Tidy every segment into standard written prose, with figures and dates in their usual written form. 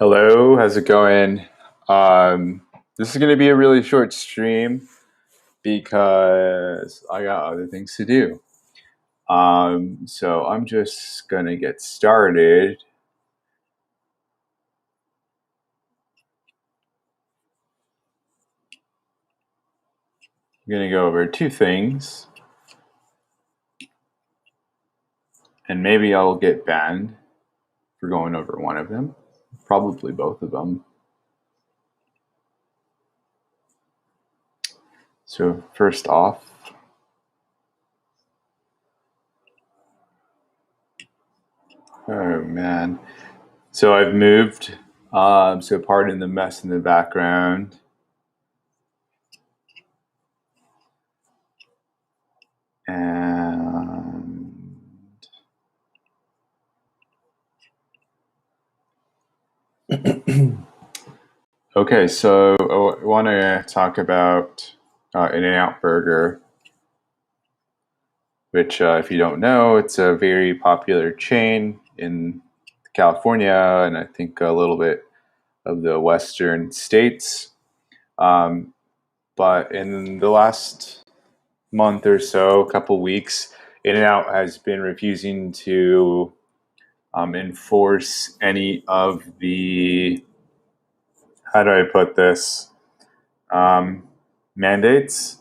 Hello, how's it going? This is going to be a really short stream because I got other things to do. So I'm just going to get started. I'm going to go over two things, and maybe I'll get banned for going over one of them, probably both of them. So first off, oh man. So I've moved, so pardon the mess in the background. And okay, so I want to talk about In-N-Out Burger, which, if you don't know, it's a very popular chain in California and I think a little bit of the western states. But in the last month or so, a couple weeks, In-N-Out has been refusing to enforce any of the, how do I put this, mandates.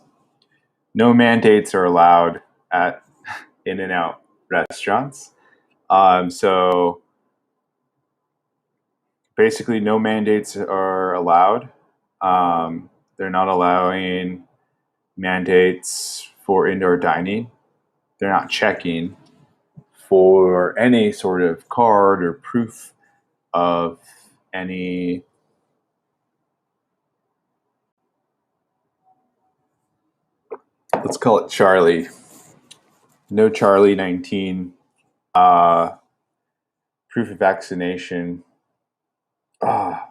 No mandates are allowed at In-N-Out restaurants. So basically, no mandates are allowed. They're not allowing mandates for indoor dining. They're not checking for any sort of card or proof of any. Let's call it Charlie. No Charlie 19 proof of vaccination. Hi,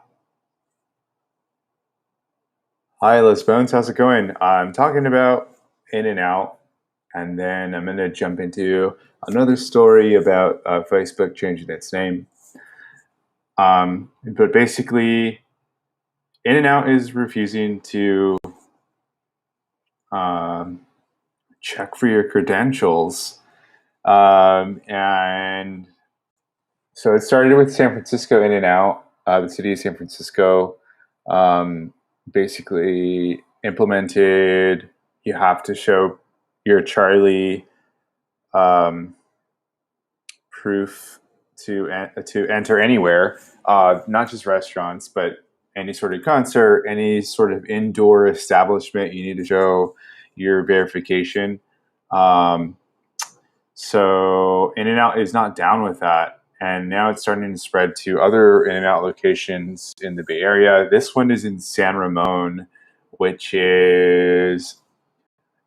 Les Bones. How's it going? I'm talking about In-N-Out, and then I'm going to jump into another story about Facebook changing its name. But basically, In-N-Out is refusing to check for your credentials. And so it started with San Francisco In-N-Out. The city of San Francisco basically implemented, you have to show your Charlie proof to enter anywhere, not just restaurants, but any sort of concert, any sort of indoor establishment. You need to show your verification. So In-N-Out is not down with that, and now it's starting to spread to other In-N-Out locations in the Bay Area. This one is in San Ramon, which is,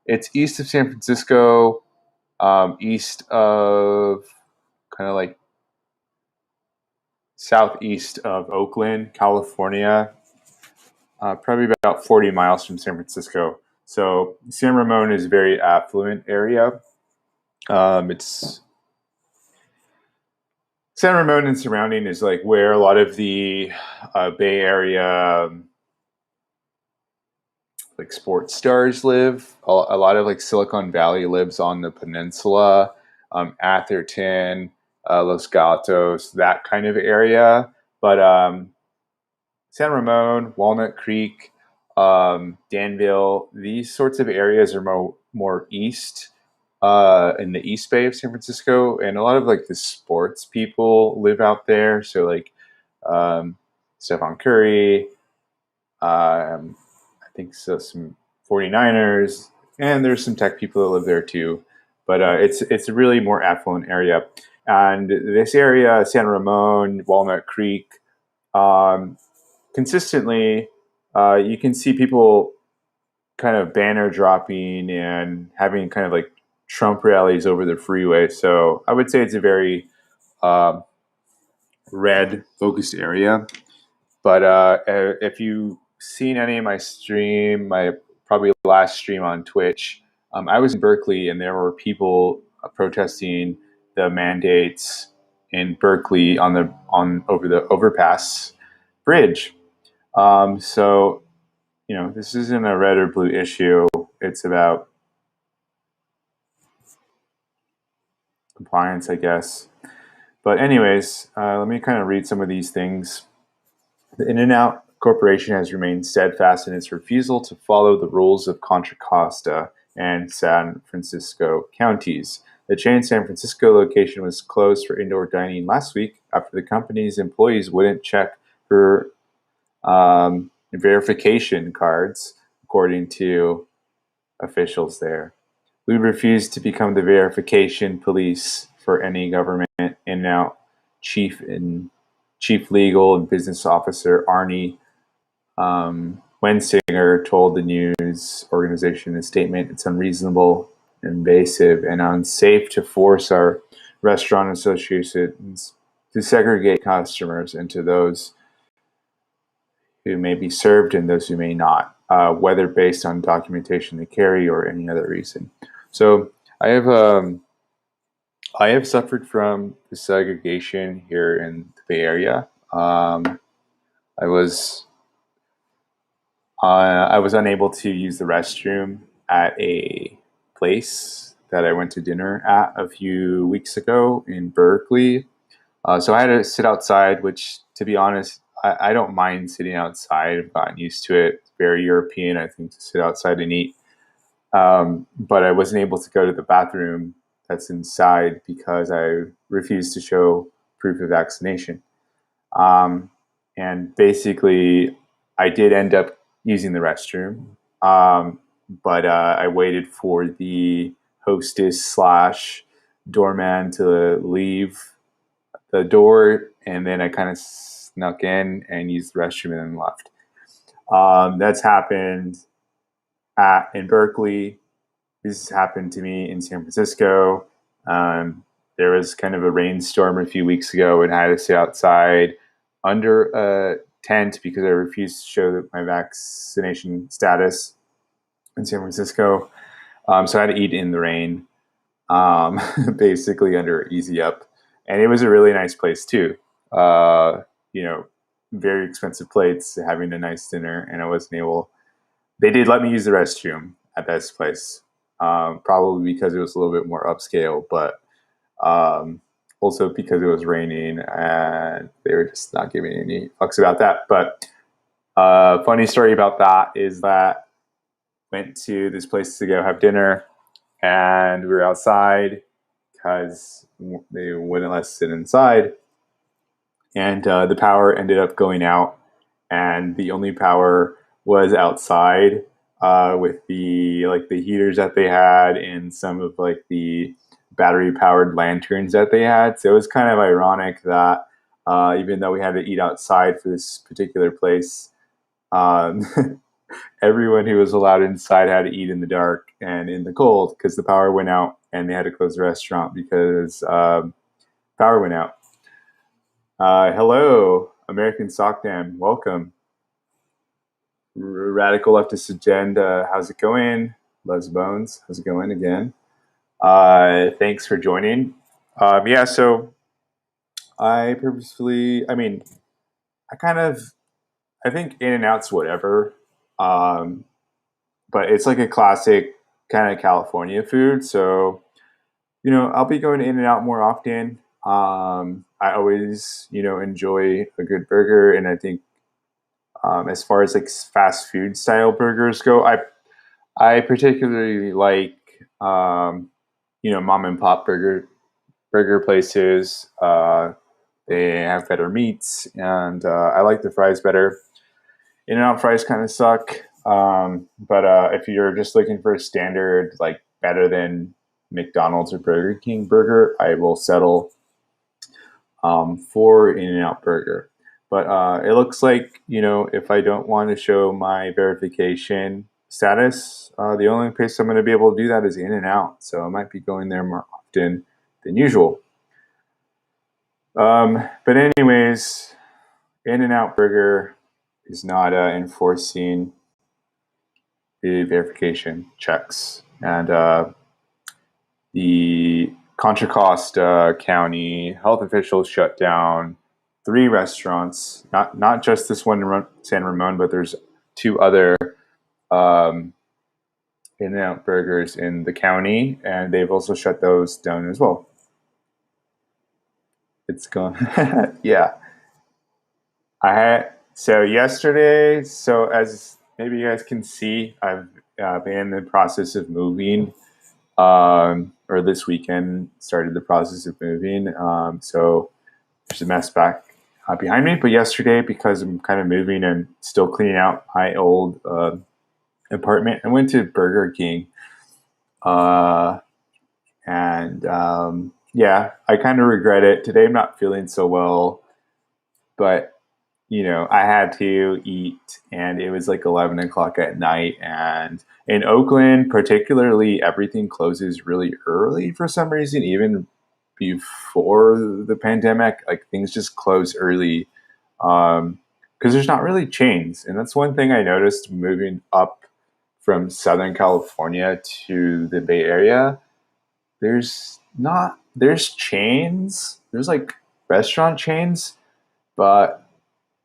it's east of San Francisco, east of kind of like southeast of Oakland, California, probably about 40 miles from San Francisco. So San Ramon is a very affluent area. It's San Ramon and surrounding is like where a lot of the Bay Area like sports stars live. A lot of like Silicon Valley lives on the peninsula, Atherton, Los Gatos, that kind of area. But San Ramon, Walnut Creek, Danville, these sorts of areas are more east, in the East Bay of San Francisco, and a lot of like the sports people live out there. So like Stephon Curry, I think so, some 49ers, and there's some tech people that live there too. But it's a really more affluent area. And this area, San Ramon, Walnut Creek, consistently, you can see people kind of banner dropping and having kind of like Trump rallies over the freeway. So I would say it's a very red focused area. But if you've seen any of my stream, my probably last stream on Twitch, I was in Berkeley and there were people protesting the mandates in Berkeley on over the overpass. bridge. So, this isn't a red or blue issue. It's about compliance, I guess. But anyways, let me kind of read some of these things. The In-N-Out Corporation has remained steadfast in its refusal to follow the rules of Contra Costa and San Francisco counties. The chain San Francisco location was closed for indoor dining last week after the company's employees wouldn't check for verification cards, according to officials there. We refuse to become the verification police for any government. In-N-Out chief legal and business officer Arnie Wensinger told the news organization in a statement, "It's unreasonable, invasive, and unsafe to force our restaurant associations to segregate customers into those who may be served and those who may not, whether based on documentation they carry or any other reason." So I have suffered from the segregation here in the Bay Area. I was unable to use the restroom at a place that I went to dinner at a few weeks ago in Berkeley. So I had to sit outside, which, to be honest, I don't mind sitting outside. I've gotten used to it. It's very European, I think, to sit outside and eat. But I wasn't able to go to the bathroom that's inside because I refused to show proof of vaccination. And basically, I did end up using the restroom, but I waited for the hostess slash doorman to leave the door, and then I kind of snuck in and used the restroom and then left. That's happened in Berkeley. This happened to me in San Francisco. There was kind of a rainstorm a few weeks ago, and I had to sit outside under a tent because I refused to show my vaccination status in San Francisco. So I had to eat in the rain, basically under Easy Up. And it was a really nice place too. Very expensive plates, having a nice dinner, and I wasn't able. They did let me use the restroom at this place, probably because it was a little bit more upscale, but also because it was raining and they were just not giving any fucks about that. But funny story about that is that I went to this place to go have dinner, and we were outside because they wouldn't let us sit inside. And the power ended up going out, and the only power was outside with the heaters that they had and some of the battery powered lanterns that they had. So it was kind of ironic that even though we had to eat outside for this particular place, everyone who was allowed inside had to eat in the dark and in the cold because the power went out, and they had to close the restaurant because power went out. Hello, American Sock Dam. Welcome. Radical Leftist Agenda. How's it going? Les Bones. How's it going again? Thanks for joining. So I think In-N-Out's whatever. But it's like a classic kind of California food. So, I'll be going to In-N-Out more often. I always, enjoy a good burger. And I think as far as fast food style burgers go, I particularly like, mom and pop burger places. They have better meats, and I like the fries better. In-N-Out fries kind of suck. But if you're just looking for a standard, better than McDonald's or Burger King burger, I will settle for In-N-Out burger. But it looks like, if I don't want to show my verification status, the only place I'm going to be able to do that is In-N-Out. So I might be going there more often than usual. But anyways, In-N-Out burger is not enforcing the verification checks. And the Contra Costa County health officials shut down three restaurants, not just this one in San Ramon, but there's two other um, In-N-Out burgers in the county, and they've also shut those down as well. It's gone. Yeah, I had so yesterday. So as maybe you guys can see, I've been in the process of moving. Or this weekend started the process of moving. So there's a mess back behind me. But yesterday, because I'm kind of moving and still cleaning out my old apartment, I went to Burger King. Uh, and Yeah, I kind of regret it. Today I'm not feeling so well, but I had to eat, and it was like 11 o'clock at night. And in Oakland, particularly, everything closes really early for some reason, even before the pandemic. Like things just close early because there's not really chains. And that's one thing I noticed moving up from Southern California to the Bay Area. There's chains, there's like restaurant chains, but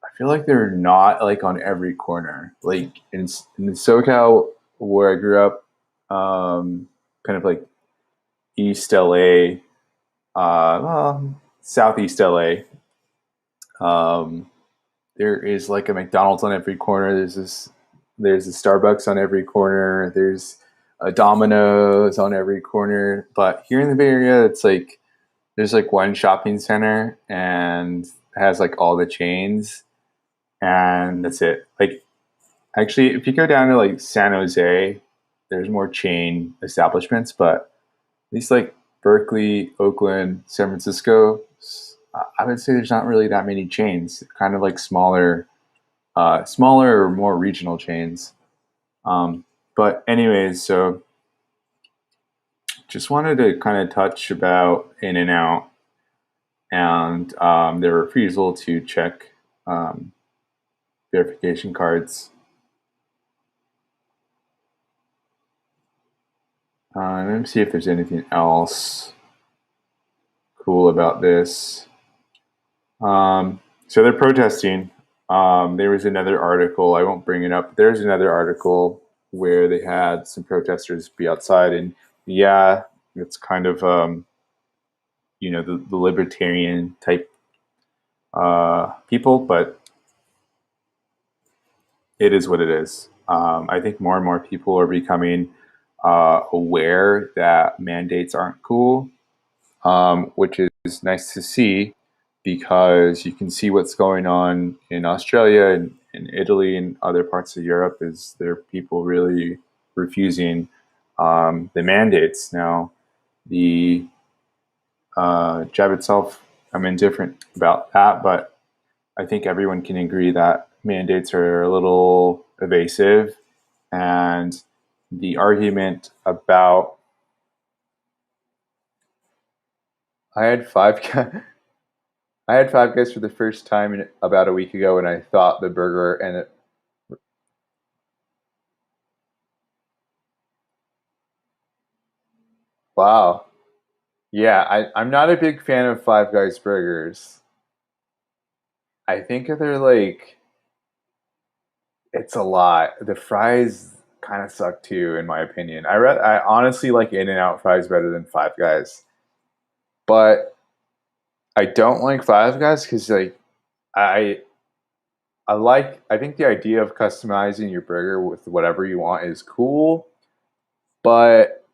I feel like they're not like on every corner. Like in SoCal where I grew up, kind of like East LA, Southeast LA. Um, there is like a McDonald's on every corner. There's a Starbucks on every corner. There's a Domino's on every corner. But here in the Bay Area, it's like there's like one shopping center and it has like all the chains, and that's it. Like actually, if you go down to like San Jose, there's more chain establishments, but at least like Berkeley, Oakland, San Francisco, I would say there's not really that many chains. Kind of like smaller or more regional chains. But anyways, so just wanted to kind of touch about In-N-Out and their refusal to check um, verification cards. Let me see if there's anything else cool about this. So they're protesting. There was another article, I won't bring it up, but there's another article where they had some protesters be outside, and yeah, it's kind of, the libertarian type people, but it is what it is. I think more and more people are becoming aware that mandates aren't cool, which is nice to see because you can see what's going on in Australia and in Italy and other parts of Europe. Is there people really refusing the mandates? Now, the jab itself, I'm indifferent about that, but I think everyone can agree that mandates are a little evasive, and the argument about I had five I had Five Guys for the first time about a week ago, and I thought the burger and it. Wow, yeah, I'm not a big fan of Five Guys burgers. I think they're like it's a lot. The fries kind of suck too, in my opinion. I honestly like In-N-Out fries better than Five Guys, but I don't like Five Guys because like I I think the idea of customizing your burger with whatever you want is cool, but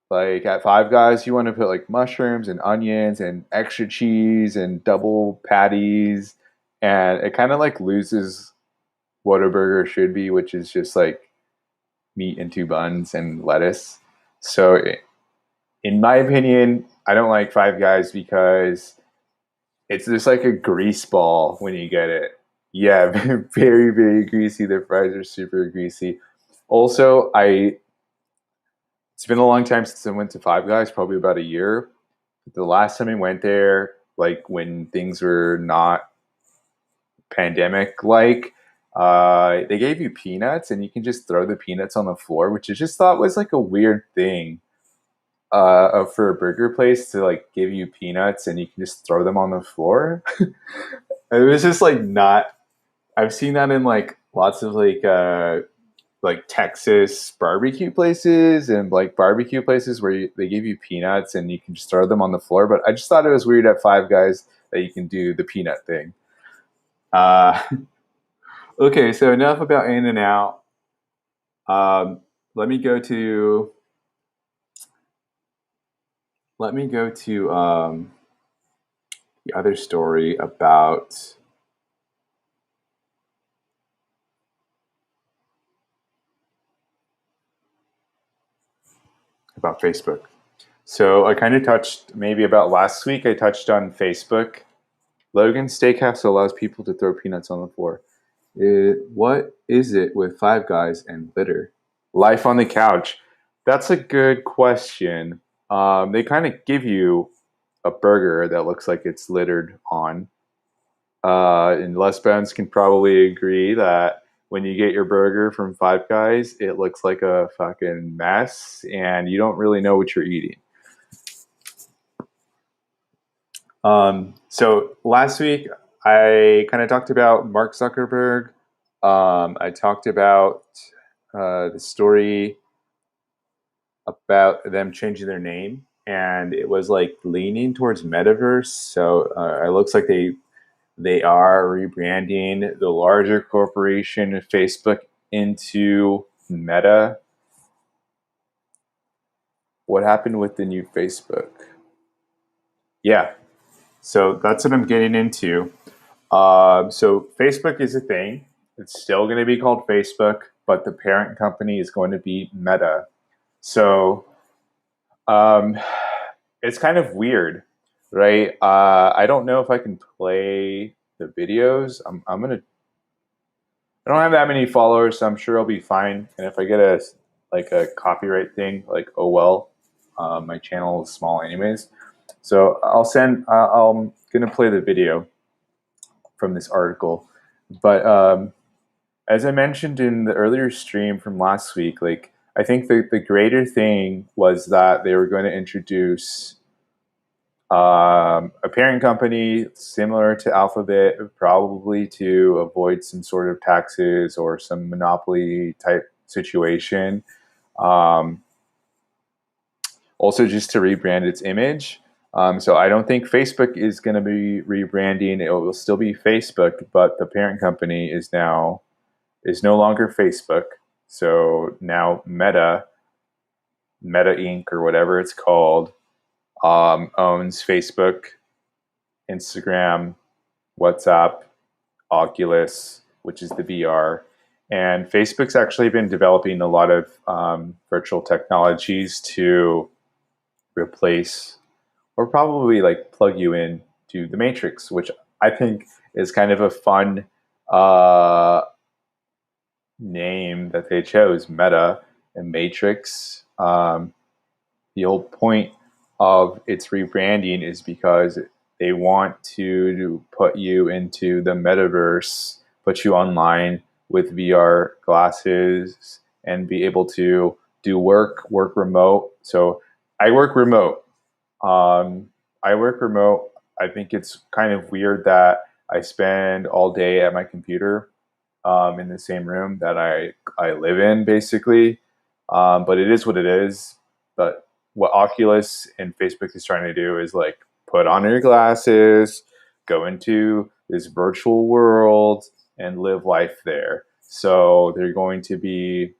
like at Five Guys, you want to put like mushrooms and onions and extra cheese and double patties, and it kind of like loses what a burger should be, which is just like meat and two buns and lettuce. So, in my opinion, I don't like Five Guys because it's just like a grease ball when you get it. Yeah, very, very greasy. The fries are super greasy. Also, I it's been a long time since I went to Five Guys, probably about a year. The last time I went there, like when things were not pandemic like, they gave you peanuts and you can just throw the peanuts on the floor, which I just thought was like a weird thing. for a burger place to like give you peanuts and you can just throw them on the floor. It was just like not. I've seen that in like lots of like Texas barbecue places and like barbecue places where they give you peanuts and you can just throw them on the floor. But I just thought it was weird at Five Guys that you can do the peanut thing. Uh, okay, so enough about In and Out. Um, let me go to the other story about Facebook. So I kind of touched maybe about last week. I touched on Facebook. Logan's Steakhouse allows people to throw peanuts on the floor. What is it with Five Guys and litter? Life on the couch. That's a good question. They kind of give you a burger that looks like it's littered on. And Les Bones can probably agree that when you get your burger from Five Guys, it looks like a fucking mess and you don't really know what you're eating. So last week, I kind of talked about Mark Zuckerberg. I talked about the story about them changing their name, and it was like leaning towards metaverse. So it looks like they are rebranding the larger corporation Facebook into Meta. What happened with the new Facebook? Yeah, so that's what I'm getting into. So Facebook is a thing. It's still going to be called Facebook, but the parent company is going to be Meta. So um, it's kind of weird, right? I don't know if I can play the videos. I'm gonna. I don't have that many followers, so I'm sure I'll be fine. And if I get a copyright thing, like oh well, my channel is small anyways. So I'm gonna play the video from this article, but as I mentioned in the earlier stream from last week, like I think the greater thing was that they were going to introduce a parent company similar to Alphabet, probably to avoid some sort of taxes or some monopoly type situation. Um, Also, just to rebrand its image. So I don't think Facebook is going to be rebranding. It will still be Facebook, but the parent company is no longer Facebook. So now Meta Inc. or whatever it's called, owns Facebook, Instagram, WhatsApp, Oculus, which is the VR. And Facebook's actually been developing a lot of virtual technologies to replace or probably like plug you in to the Matrix, which I think is kind of a fun name that they chose, Meta and Matrix. The whole point of its rebranding is because they want to put you into the metaverse, put you online with VR glasses, and be able to do work remote. So I work remote. Um, I work remote. I think it's kind of weird that I spend all day at my computer in the same room that I live in, basically. But it is what it is. But what Oculus and Facebook is trying to do is like put on your glasses, go into this virtual world, and live life there. So they're going to be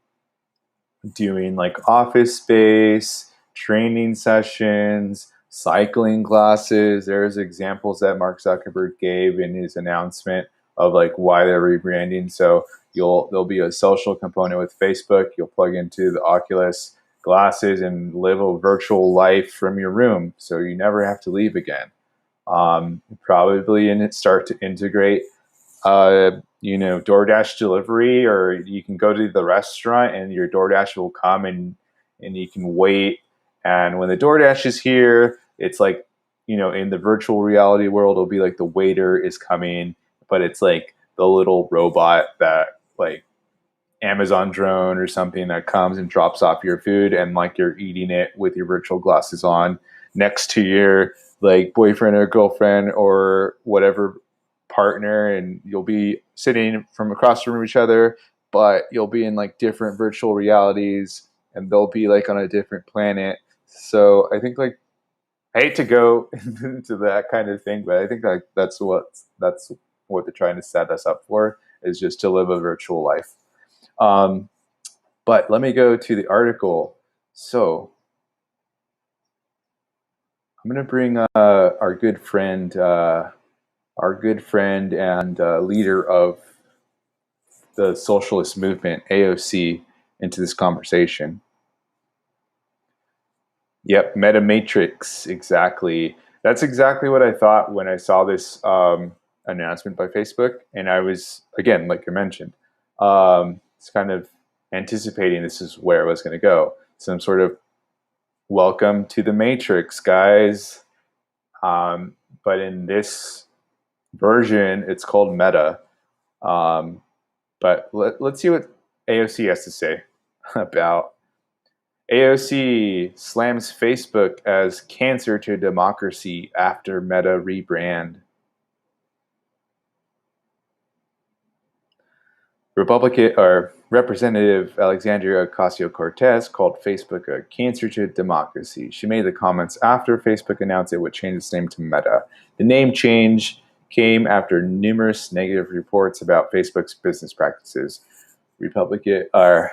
doing like office space, training sessions, cycling classes. There's examples that Mark Zuckerberg gave in his announcement of like why they're rebranding. So there'll be a social component with Facebook. You'll plug into the Oculus glasses and live a virtual life from your room, so you never have to leave again. Probably in it start to integrate DoorDash delivery, or you can go to the restaurant and your DoorDash will come and you can wait. And when the DoorDash is here, it's like, in the virtual reality world, it'll be like the waiter is coming, but it's like the little robot that like Amazon drone or something that comes and drops off your food, and like you're eating it with your virtual glasses on next to your like boyfriend or girlfriend or whatever partner, and you'll be sitting from across from each other, but you'll be in like different virtual realities, and they'll be like on a different planet. So I think like I hate to go into that kind of thing, but I think like that's what they're trying to set us up for, is just to live a virtual life. Um, but let me go to the article. So I'm going to bring our good friend and leader of the socialist movement, AOC, into this conversation. Yep, meta matrix, exactly. That's exactly what I thought when I saw this announcement by Facebook, and I was again, like I mentioned, it's kind of anticipating this is where I was going to go. Some sort of welcome to the matrix, guys. But in this version, it's called Meta. Um, but let's see what AOC has to say about AOC slams Facebook as cancer to democracy after Meta rebrand. Republican or Representative Alexandria Ocasio-Cortez called Facebook a cancer to democracy. She made the comments after Facebook announced it would change its name to Meta. The name change came after numerous negative reports about Facebook's business practices. Republican, or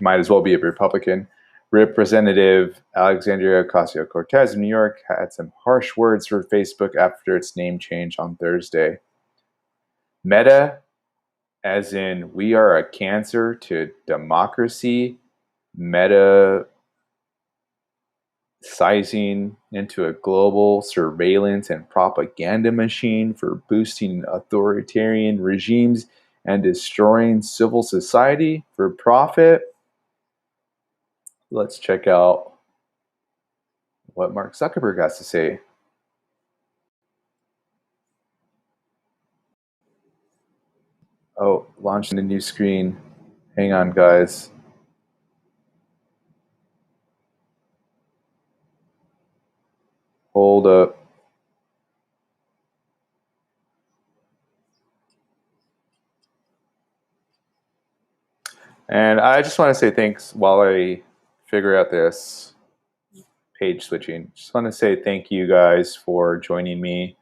might as well be a Republican. Representative Alexandria Ocasio-Cortez of New York had some harsh words for Facebook after its name change on Thursday. Meta, as in we are a cancer to democracy, meta sizing into a global surveillance and propaganda machine for boosting authoritarian regimes and destroying civil society for profit. Let's check out what Mark Zuckerberg has to say. Oh, launching a new screen. Hang on, guys. Hold up. And I just want to say thanks while I figure out this page switching. Just want to say thank you guys for joining me.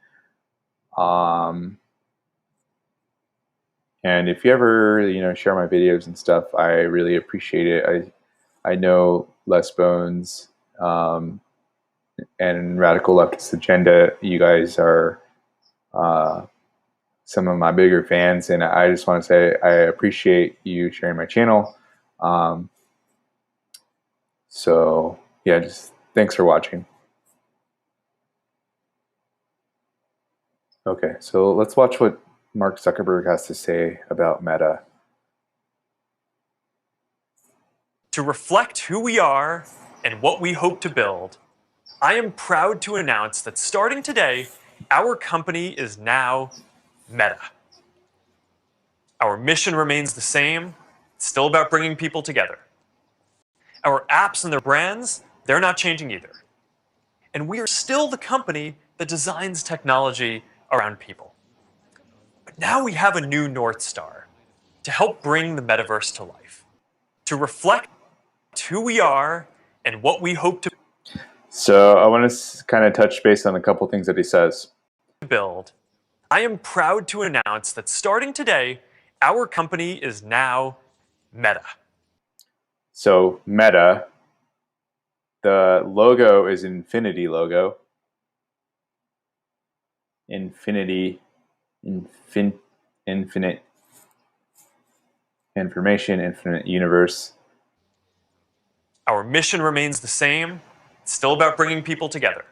And if you ever, share my videos and stuff, I really appreciate it. I know Less Bones and Radical Leftist Agenda, you guys are some of my bigger fans, and I just want to say I appreciate you sharing my channel. So yeah, just thanks for watching. Okay, so let's watch what Mark Zuckerberg has to say about Meta. To reflect who we are and what we hope to build, I am proud to announce that starting today, our company is now Meta. Our mission remains the same. It's still about bringing people together. Our apps and their brands, they're not changing either. And we are still the company that designs technology around people. But now we have a new North Star to help bring the metaverse to life, to reflect who we are and what we hope to So I want to kind of touch base on a couple things that he says. build. I am proud to announce that starting today, our company is now Meta. So Meta, the logo is an infinity logo. Infinity, infinite information, infinite universe. Our mission remains the same. It's still about bringing people together.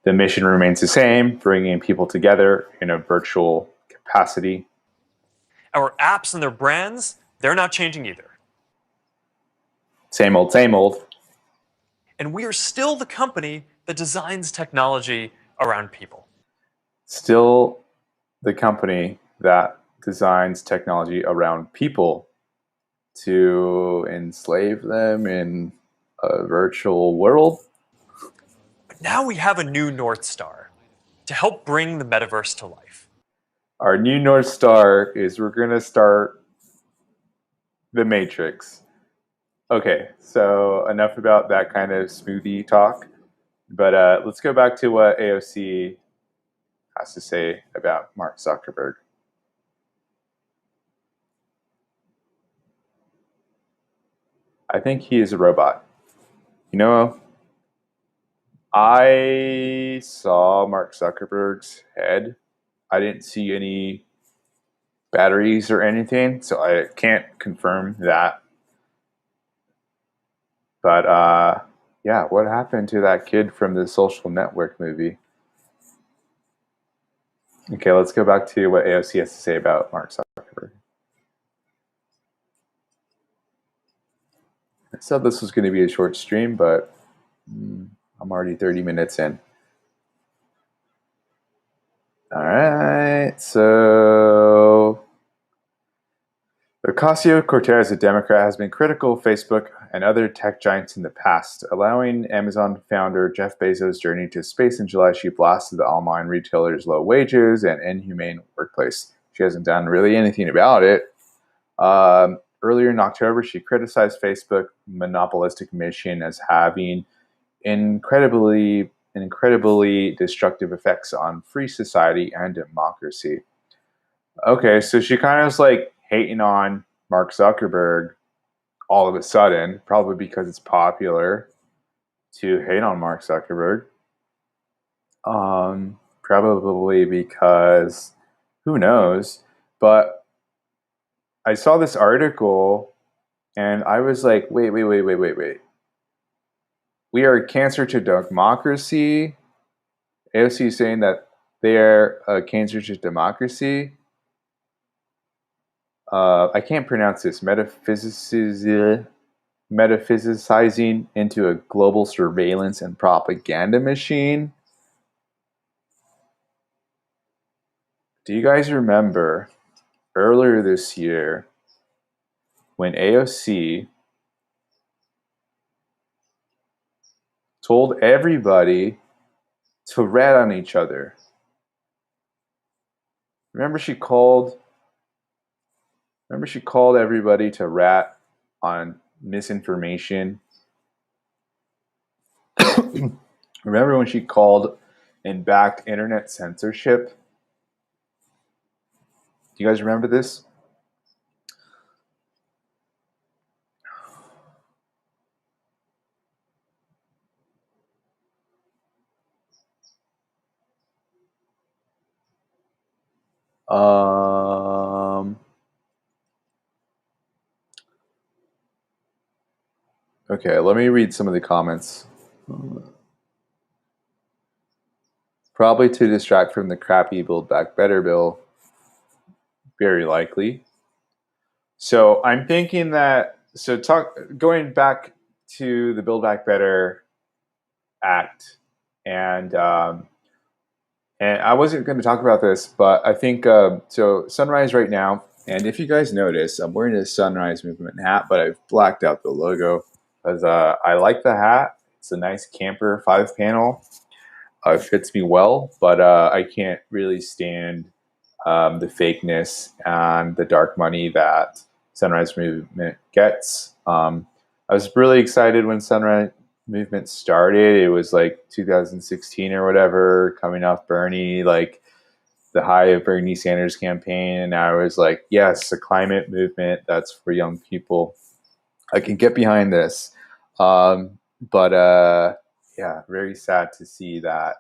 The mission remains the same, bringing people together in a virtual capacity. Our apps and their brands, they're not changing either. Same old, same old. And we are still the company that designs technology around people. Still the company that designs technology around people. to enslave them in a virtual world. But now we have a new North Star to help bring the metaverse to life. Our new North Star is we're going to start the Matrix. Okay, so enough about that kind of smoothie talk. But let's go back to what AOC has to say about Mark Zuckerberg. I think he is a robot. You know, I saw Mark Zuckerberg's head. I didn't see any batteries or anything, so I can't confirm that. But yeah, what happened to that kid from the Social Network movie? Okay, let's go back to what AOC has to say about Mark Zuckerberg. I said this was going to be a short stream, but I'm already 30 minutes in. All right, so Ocasio-Cortez, a Democrat, has been critical of Facebook and other tech giants in the past. Allowing Amazon founder Jeff Bezos' journey to space in July, she blasted the online retailer's low wages and inhumane workplace. She hasn't done really anything about it. Earlier in October, she criticized Facebook's monopolistic mission as having incredibly destructive effects on free society and democracy. Okay, so she kind of was like hating on Mark Zuckerberg all of a sudden, probably because it's popular to hate on Mark Zuckerberg. Probably because who knows? But I saw this article and I was like, wait. We are a cancer to democracy. AOC is saying that they are a cancer to democracy. I can't pronounce this. Metaphysicizing into a global surveillance and propaganda machine. Do you guys remember earlier this year when AOC told everybody to rat on each other? Remember she called everybody to rat on misinformation. Remember when she called and backed internet censorship? Do you guys remember this? Okay, let me read some of the comments. Probably to distract from the crappy Build Back Better bill. Very likely. So I'm thinking that going back to the Build Back Better Act, and I wasn't going to talk about this, but I think so. Sunrise right now, and if you guys notice, I'm wearing a Sunrise Movement hat, but I've blacked out the logo because I like the hat. It's a nice camper 5-panel. It fits me well, but I can't really stand the fakeness and the dark money that Sunrise Movement gets. I was really excited when Sunrise Movement started. It was like 2016 or whatever, coming off Bernie, like the high of Bernie Sanders campaign. And I was like, yes, a climate movement that's for young people. I can get behind this. But yeah, very sad to see that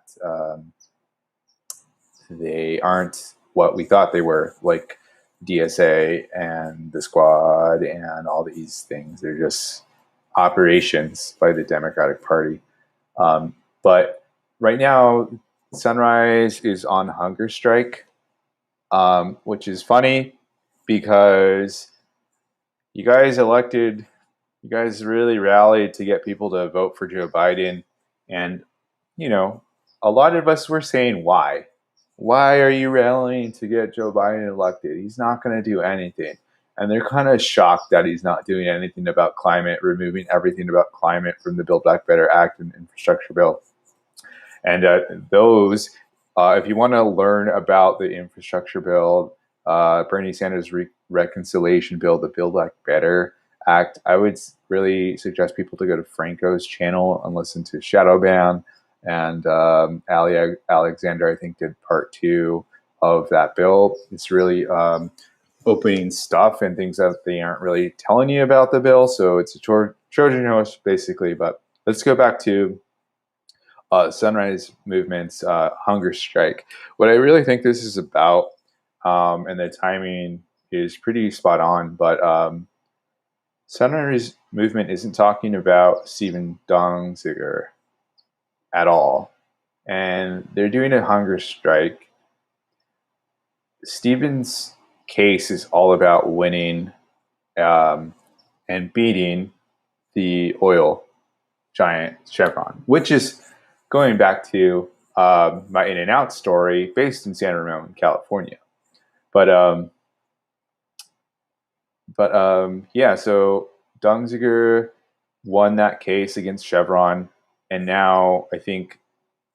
they aren't what we thought they were, like DSA and the Squad and all these things. They're just operations by the Democratic Party. But right now, Sunrise is on hunger strike, which is funny because you guys really rallied to get people to vote for Joe Biden. And, a lot of us were saying, why? Why are you rallying to get Joe Biden elected? He's not going to do anything. and they're kind of shocked that he's not doing anything about climate, removing everything about climate from the Build Back Better Act and infrastructure bill. And those, if you want to learn about the infrastructure bill, Bernie Sanders' reconciliation bill, the Build Back Better Act, I would really suggest people to go to Franco's channel and listen to Shadowban. And Ali Alexander, I think, did part 2 of that bill. It's really opening stuff and things that they aren't really telling you about the bill. So it's a Trojan horse, basically. But let's go back to Sunrise Movement's hunger strike. What I really think this is about, and the timing is pretty spot on, but Sunrise Movement isn't talking about Stephen Dongziger at all. And they're doing a hunger strike. Stephen's case is all about winning and beating the oil giant Chevron, which is going back to my In-N-Out story based in San Ramon, California. But yeah, so Dongziger won that case against Chevron, and now I think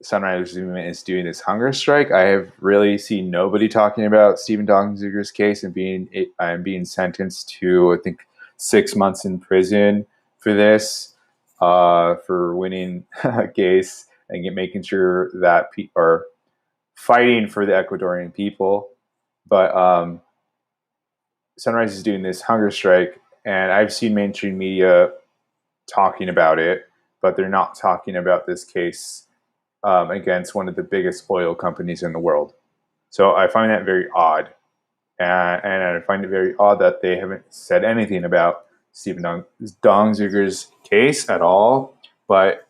Sunrise Movement is doing this hunger strike. I have really seen nobody talking about Stephen Dongziger's case and being sentenced to, I think, 6 months in prison for this, for winning a case and making sure that people are fighting for the Ecuadorian people. But Sunrise is doing this hunger strike, and I've seen mainstream media talking about it, but they're not talking about this case against one of the biggest oil companies in the world. So I find that very odd. And I find it very odd that they haven't said anything about Stephen Dongziger's case at all. But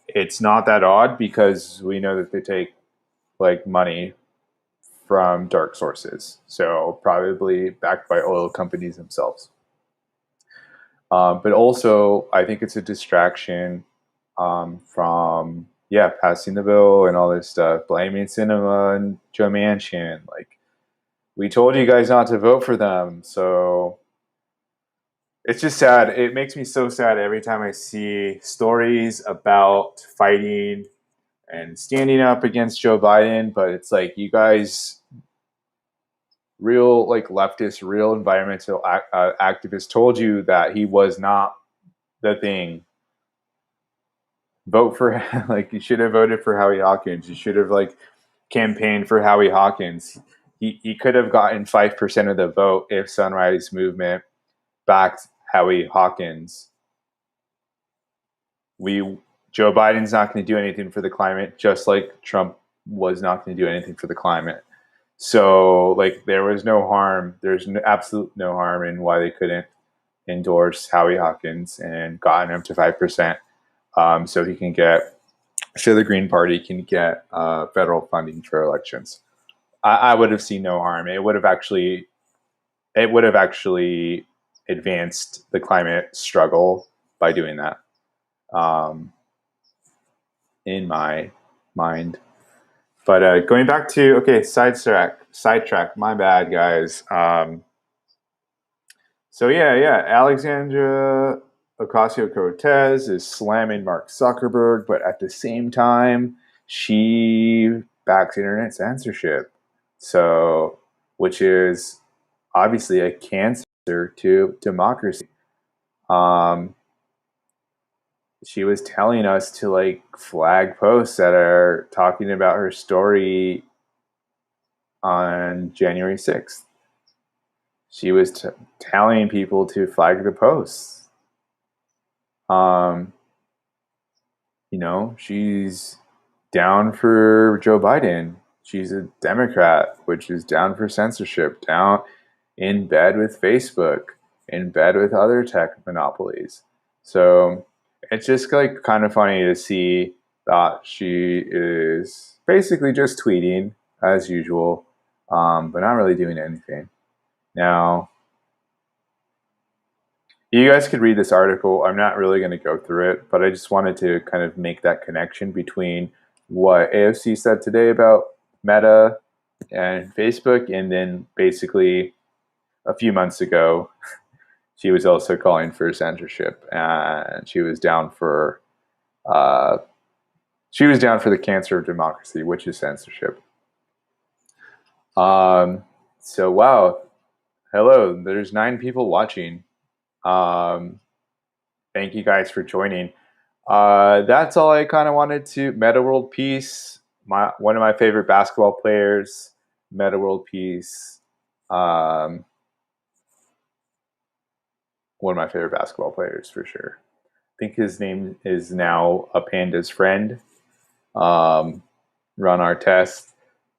it's not that odd because we know that they take like money from dark sources. So probably backed by oil companies themselves. But also, I think it's a distraction from passing the bill and all this stuff, blaming Sinema and Joe Manchin. Like, we told you guys not to vote for them. So it's just sad. It makes me so sad every time I see stories about fighting and standing up against Joe Biden. But it's like, you guys, real like leftists, real environmental activists told you that he was not the thing. Vote for like, you should have voted for Howie Hawkins. You should have like campaigned for Howie Hawkins. He could have gotten 5% of the vote if Sunrise Movement backed Howie Hawkins. Joe Biden's not going to do anything for the climate, just like Trump was not going to do anything for the climate. So like, there was no harm. There's absolute no harm in why they couldn't endorse Howie Hawkins and gotten him to 5%. So the Green Party can get federal funding for elections. I would have seen no harm. It would have actually advanced the climate struggle by doing that. In my mind. But going back to sidetrack. My bad, guys. Alexandra Ocasio-Cortez is slamming Mark Zuckerberg, but at the same time, she backs internet censorship. So, which is obviously a cancer to democracy. She was telling us to like flag posts that are talking about her story on January 6th. She was telling people to flag the posts. She's down for Joe Biden. She's a Democrat, which is down for censorship, down in bed with Facebook, in bed with other tech monopolies. So it's just like kind of funny to see that she is basically just tweeting as usual, but not really doing anything. Now, you guys could read this article. I'm not really going to go through it, but I just wanted to kind of make that connection between what AOC said today about Meta and Facebook, and then basically a few months ago, she was also calling for censorship, and uh, she was down for the cancer of democracy, which is censorship. Um, so wow, hello. There's 9 people watching. Um, Thank you guys for joining. That's all I kind of wanted to. Meta World Peace, one of my favorite basketball players. Meta World Peace, one of my favorite basketball players for sure. I think his name is now a Panda's friend. Ron Artest,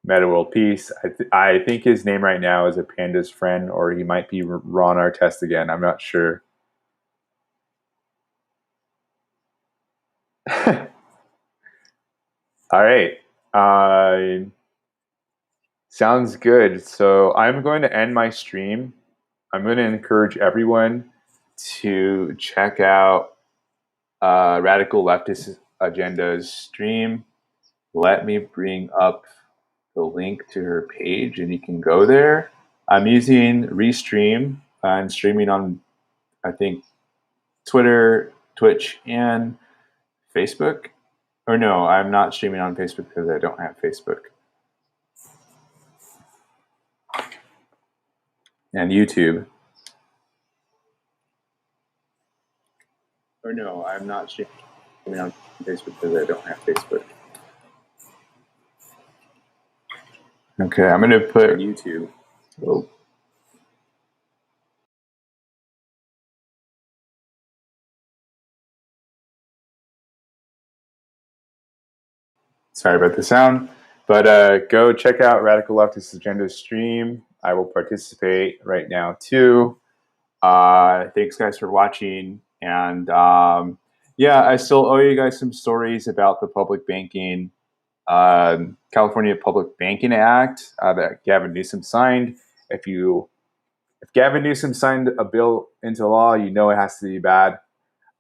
Meta World Peace. I think his name right now is a Panda's friend, or he might be Ron Artest again. I'm not sure. All right. Sounds good. So I'm going to end my stream. I'm going to encourage everyone to check out Radical Leftist Agenda's stream. Let me bring up the link to her page and you can go there. I'm using Restream. I'm streaming on, I think, Twitter, Twitch, and Facebook. Or no, I'm not streaming on Facebook because I don't have Facebook. And YouTube. Or no, I'm not streaming on Facebook because I don't have Facebook. Okay, I'm going to put YouTube. Oh. Sorry about the sound, but go check out Radical Leftist Agenda stream. I will participate right now too. Thanks guys for watching, and yeah, I still owe you guys some stories about the public banking, California Public Banking Act that Gavin Newsom signed. If Gavin Newsom signed a bill into law, you know it has to be bad.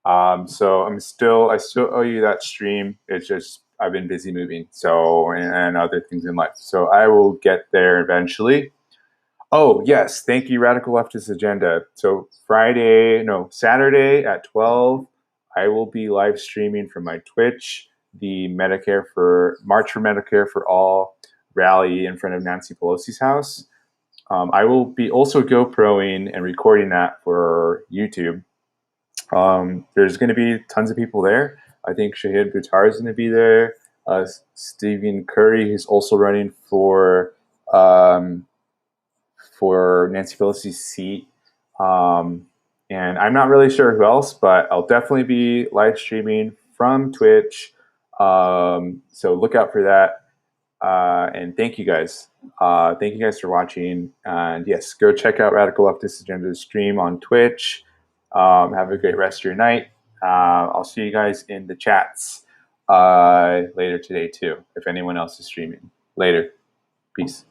So I still owe you that stream. It's just I've been busy moving, so and other things in life. So I will get there eventually. Oh yes, thank you, Radical Leftist Agenda. So Saturday at 12, I will be live streaming from my Twitch the March for Medicare for All rally in front of Nancy Pelosi's house. I will be also GoProing and recording that for YouTube. There's going to be tons of people there. I think Shahid Buttar is going to be there. Stephen Curry, who's also running for Nancy Pelosi's seat. And I'm not really sure who else, but I'll definitely be live streaming from Twitch. So look out for that. And thank you guys. Thank you guys for watching. And yes, go check out Radical Leftist Agenda's stream on Twitch. Have a great rest of your night. I'll see you guys in the chats later today too, if anyone else is streaming. Later. Peace.